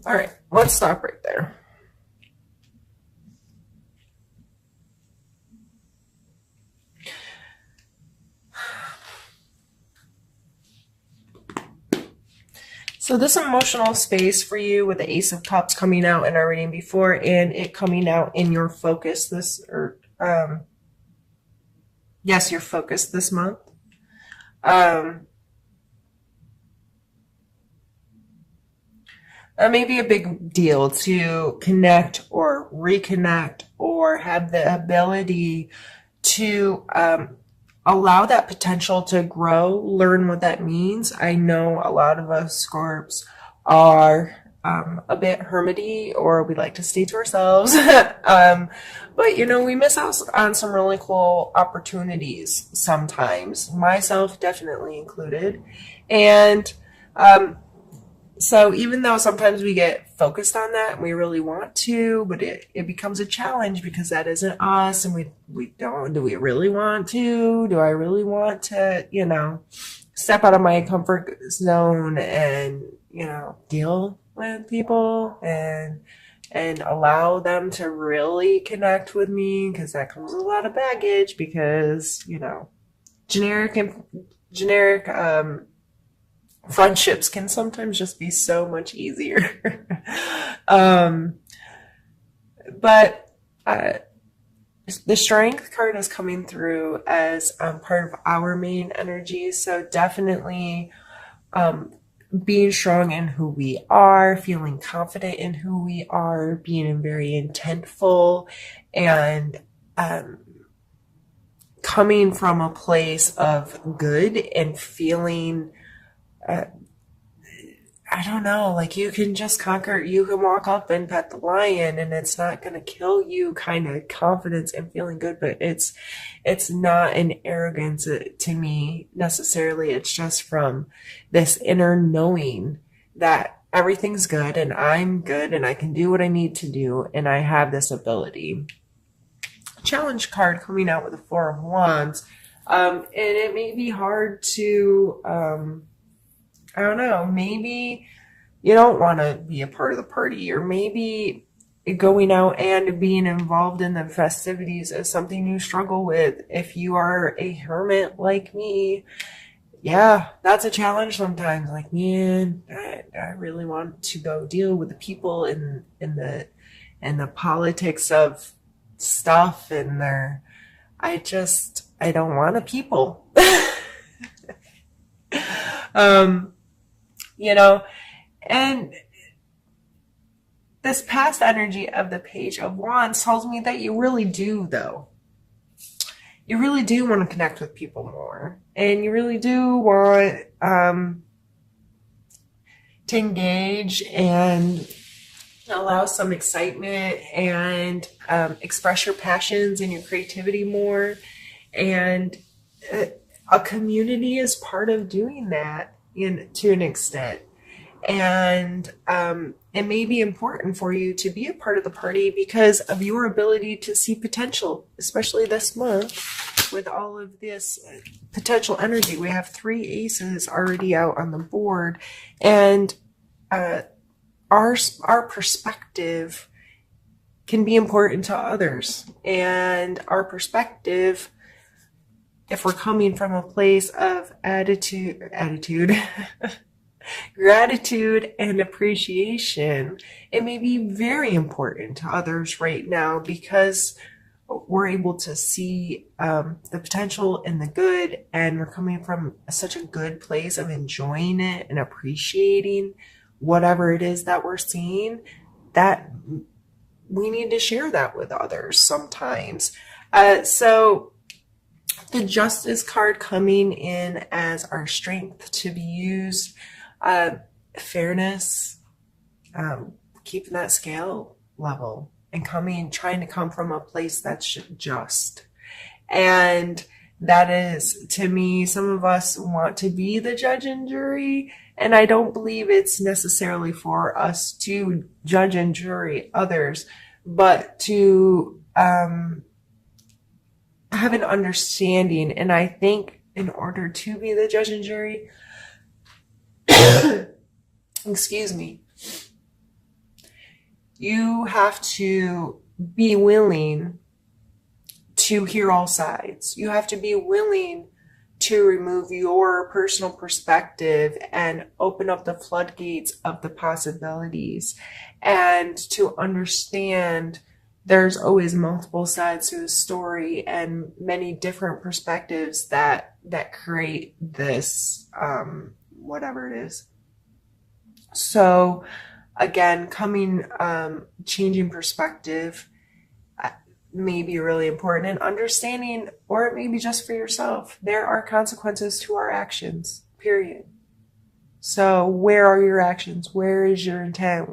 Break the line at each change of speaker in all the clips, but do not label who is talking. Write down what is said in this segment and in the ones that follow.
All right, let's stop right there. So this emotional space for you with the Ace of Cups coming out in our reading before and it coming out in your focus yes, your focus this month. That may be a big deal to connect or reconnect or have the ability to allow that potential to grow, learn what that means. I know a lot of us Scorps are a bit hermity or we like to stay to ourselves. But, we miss out on some really cool opportunities sometimes, myself definitely included. And so even though sometimes we get focused on that and we really want to, but it becomes a challenge because that isn't us and we don't, do we really want to? Do I really want to, step out of my comfort zone and, deal with people and allow them to really connect with me? Because that comes with a lot of baggage because, generic friendships can sometimes just be so much easier. But the strength card is coming through as part of our main energy. So definitely being strong in who we are, feeling confident in who we are, being very intentful, and coming from a place of good and feeling I don't know, like you can walk up and pet the lion and it's not going to kill you kind of confidence and feeling good, but it's not an arrogance to me necessarily. It's just from this inner knowing that everything's good and I'm good and I can do what I need to do and I have this ability. Challenge card coming out with the Four of Wands. And it may be hard to, I don't know, maybe you don't want to be a part of the party, or maybe going out and being involved in the festivities is something you struggle with. If you are a hermit like me, yeah, that's a challenge sometimes. Like, man, I really want to go deal with the people in the politics of stuff and I don't want to people. And this past energy of the Page of Wands tells me that you really do, though. You really do want to connect with people more. And you really do want to engage and allow some excitement and express your passions and your creativity more. And a community is part of doing that to an extent. And it may be important for you to be a part of the party because of your ability to see potential, especially this month with all of this potential energy. We have 3 aces already out on the board, and our perspective can be important to others. And our perspective, if we're coming from a place of attitude gratitude and appreciation, it may be very important to others right now because we're able to see the potential and the good, and we're coming from such a good place of enjoying it and appreciating whatever it is that we're seeing, that we need to share that with others sometimes. So the Justice card coming in as our strength to be used, fairness, keeping that scale level and trying to come from a place that's just. And that is, to me, some of us want to be the judge and jury, and I don't believe it's necessarily for us to judge and jury others, but to have an understanding. And I think in order to be the judge and jury, excuse me, You have to be willing to hear all sides. You have to be willing to remove your personal perspective and open up the floodgates of the possibilities and to understand there's always multiple sides to a story and many different perspectives that create this whatever it is. So again, changing perspective may be really important, and understanding, or it may be just for yourself, there are consequences to our actions, period. So where are your actions? Where is your intent?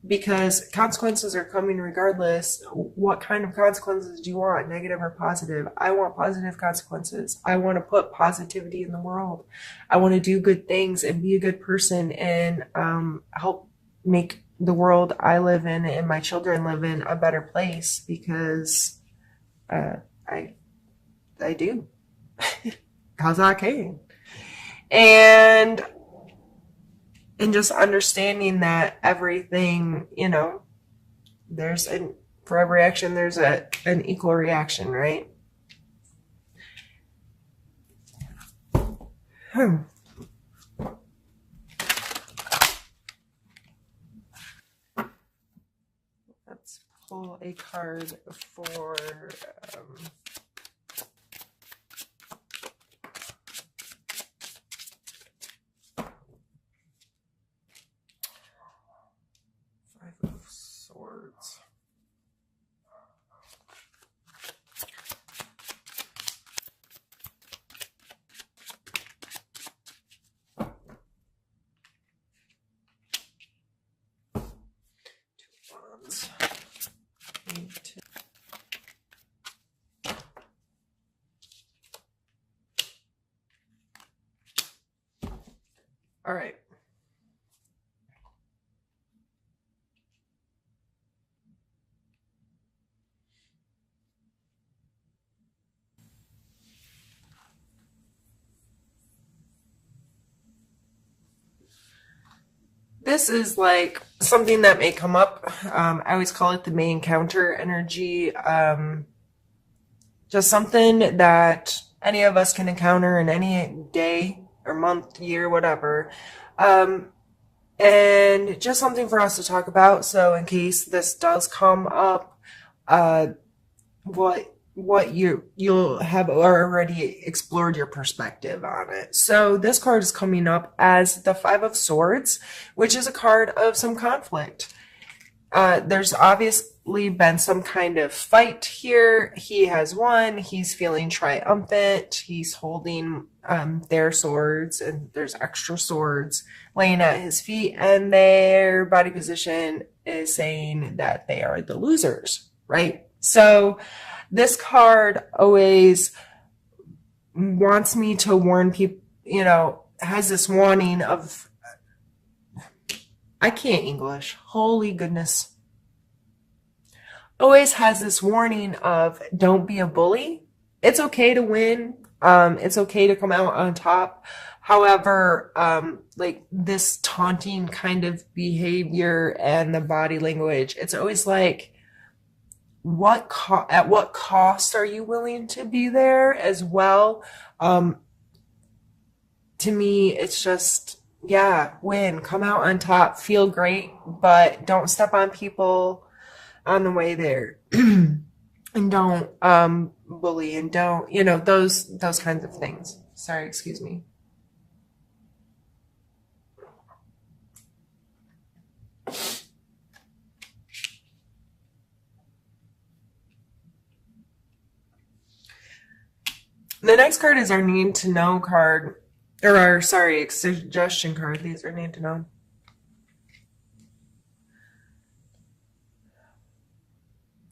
Because consequences are coming regardless. What kind of consequences do you want, negative or positive? I want positive consequences. I want to put positivity in the world. I want to do good things and be a good person and help make the world I live in and my children live in a better place, because uh, I I do, because I can. And just understanding that everything, there's an for every action there's an equal reaction, right? Hmm. Let's pull a card for um, Five of Swords. Two Wands. All right. This is like something that may come up. I always call it the main counter energy. Just something that any of us can encounter in any day or month, year, whatever. Um, and just something for us to talk about. So in case this does come up, uh, you'll have already explored your perspective on it. So this card is coming up as the Five of Swords, which is a card of some conflict. There's obviously been some kind of fight here. He has won. He's feeling triumphant. He's holding their swords, and there's extra swords laying at his feet, and their body position is saying that they are the losers, right? So this card always wants me to warn people, has this warning of, I can't English. Holy goodness. Always has this warning of don't be a bully. It's okay to win. It's okay to come out on top. However, like this taunting kind of behavior and the body language, it's always like, at what cost are you willing to be there as well? Um, to me, it's just, yeah, win, come out on top, feel great, but don't step on people on the way there. And don't bully, and don't, those kinds of things. Sorry, excuse me. The next card is our need to know card, or our, sorry, suggestion card. These are need to know.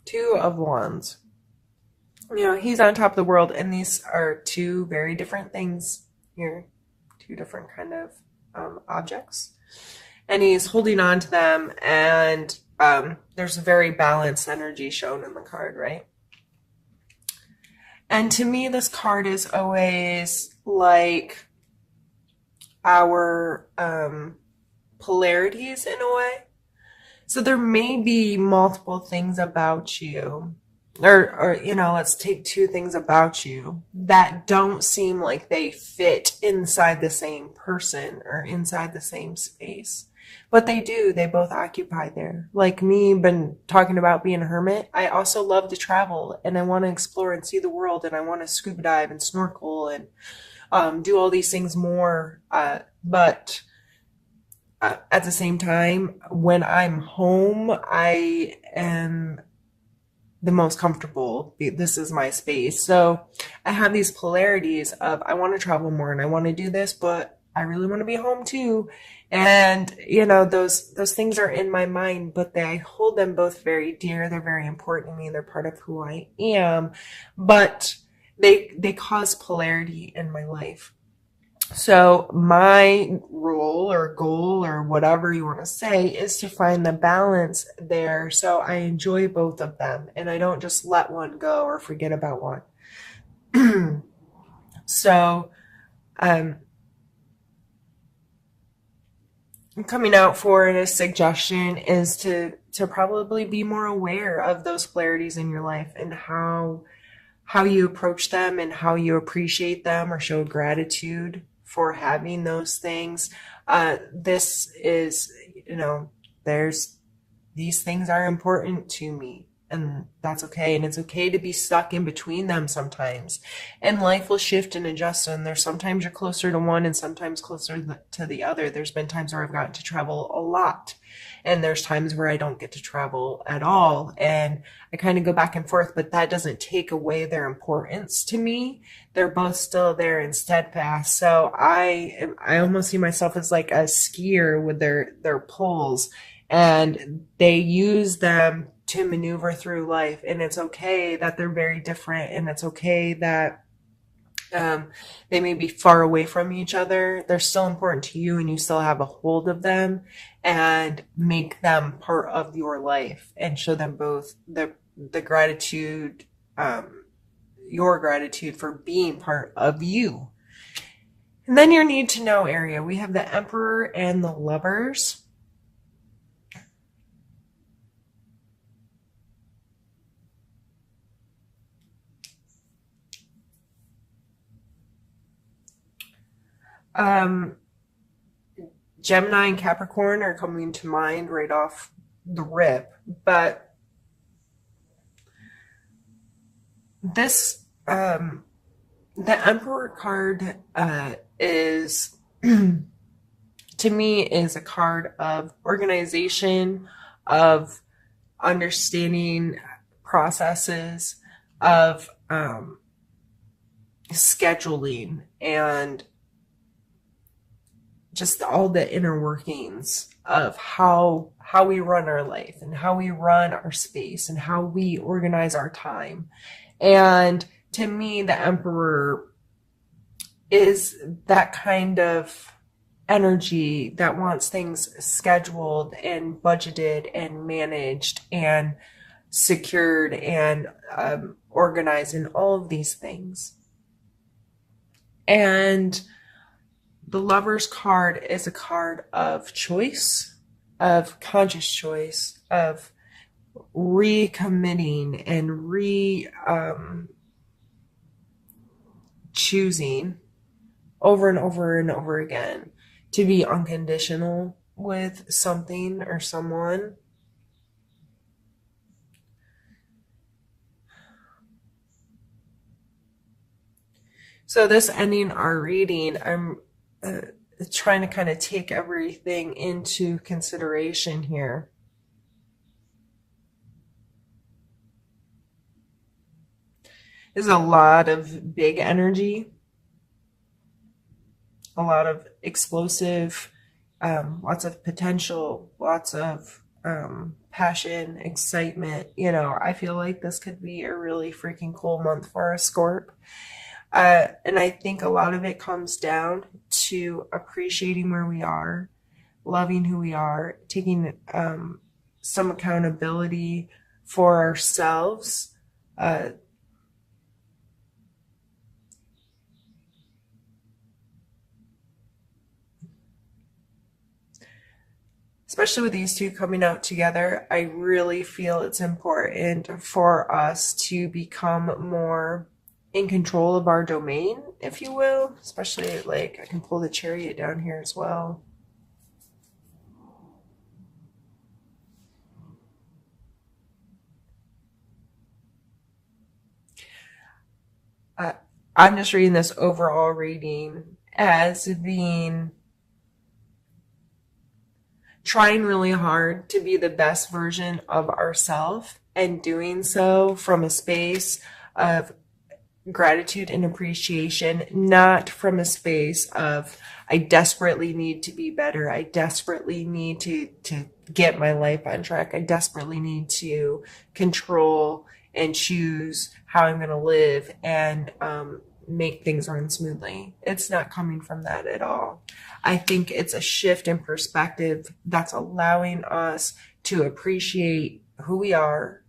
Two of Wands. He's on top of the world, and these are two very different things here, two different kind of objects, and he's holding on to them, and there's a very balanced energy shown in the card, right? And to me, this card is always like our polarities in a way. So there may be multiple things about you, or let's take two things about you that don't seem like they fit inside the same person or inside the same space. But they do. They both occupy there. Like me, been talking about being a hermit. I also love to travel and I want to explore and see the world and I want to scuba dive and snorkel and do all these things more. But at the same time, when I'm home, I am the most comfortable. This is my space. So I have these polarities of I want to travel more and I want to do this, but I really want to be home too. And those things are in my mind, but I hold them both very dear. They're very important to me. They're part of who I am, but they cause polarity in my life. So my role or goal or whatever you want to say is to find the balance there. So I enjoy both of them and I don't just let one go or forget about one. So um, coming out for a suggestion is to probably be more aware of those polarities in your life and how you approach them and how you appreciate them or show gratitude for having those things. This is, there's these things are important to me and that's okay. And it's okay to be stuck in between them sometimes. And life will shift and adjust. And there's sometimes you're closer to one and sometimes closer to the other. There's been times where I've gotten to travel a lot. And there's times where I don't get to travel at all. And I kind of go back and forth, but that doesn't take away their importance to me. They're both still there and steadfast. So I almost see myself as like a skier with their poles and they use them to maneuver through life. And it's okay that they're very different and it's okay that they may be far away from each other. They're still important to you and you still have a hold of them and make them part of your life and show them both the gratitude, your gratitude for being part of you. And then your need to know area. We have the Emperor and the Lovers. Um, Gemini and Capricorn are coming to mind right off the rip, but this the Emperor card is to me is a card of organization, of understanding processes, of scheduling, and just all the inner workings of how we run our life and how we run our space and how we organize our time. And to me, the Emperor is that kind of energy that wants things scheduled and budgeted and managed and secured and organized and all of these things. And the Lover's card is a card of choice, of conscious choice, of recommitting and choosing over and over and over again to be unconditional with something or someone. So this ending our reading, I'm trying to kind of take everything into consideration here. There's a lot of big energy, a lot of explosive, lots of potential, lots of passion, excitement. I feel like this could be a really freaking cool month for a Scorp. And I think a lot of it comes down to appreciating where we are, loving who we are, taking some accountability for ourselves. especially with these two coming out together, I really feel it's important for us to become more in control of our domain, if you will. Especially, like, I can pull the Chariot down here as well. Uh, I'm just reading this overall reading as being trying really hard to be the best version of ourselves, and doing so from a space of gratitude and appreciation, not from a space of I desperately need to be better. I desperately need to get my life on track. I desperately need to control and choose how I'm going to live and make things run smoothly. It's not coming from that at all. I think it's a shift in perspective that's allowing us to appreciate who we are,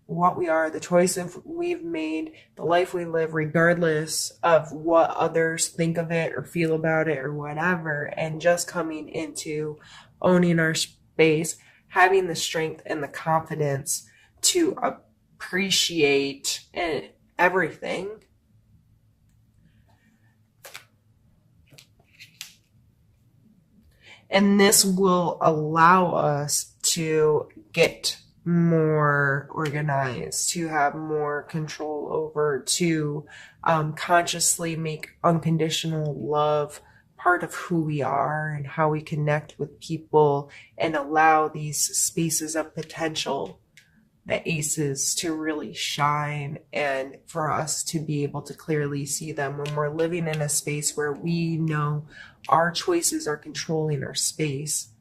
what we are, the choices we've made, the life we live, regardless of what others think of it or feel about it or whatever, and just coming into owning our space, having the strength and the confidence to appreciate everything. And this will allow us to get more organized, to have more control over, to consciously make unconditional love part of who we are and how we connect with people, and allow these spaces of potential, the aces, to really shine, and for us to be able to clearly see them when we're living in a space where we know our choices are controlling our space,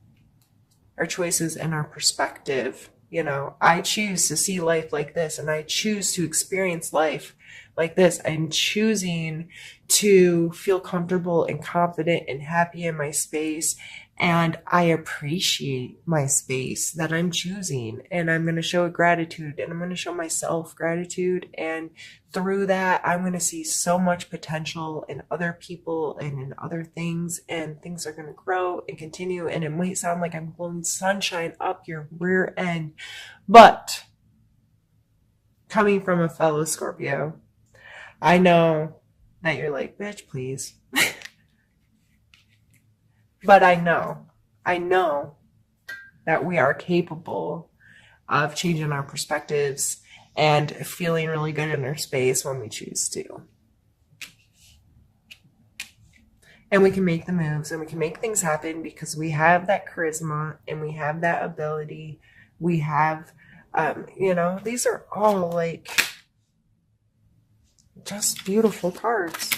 our choices and our perspective. You know, I choose to see life like this, and I choose to experience life like this. I'm choosing to feel comfortable and confident and happy in my space. And I appreciate my space that I'm choosing. And I'm going to show it gratitude, and I'm going to show myself gratitude. And through that, I'm going to see so much potential in other people and in other things. And things are going to grow and continue. And it might sound like I'm blowing sunshine up your rear end. But coming from a fellow Scorpio, I know that you're like, bitch, please. But I know that we are capable of changing our perspectives and feeling really good in our space when we choose to. And we can make the moves, and we can make things happen because we have that charisma and we have that ability. We have, these are all like just beautiful cards.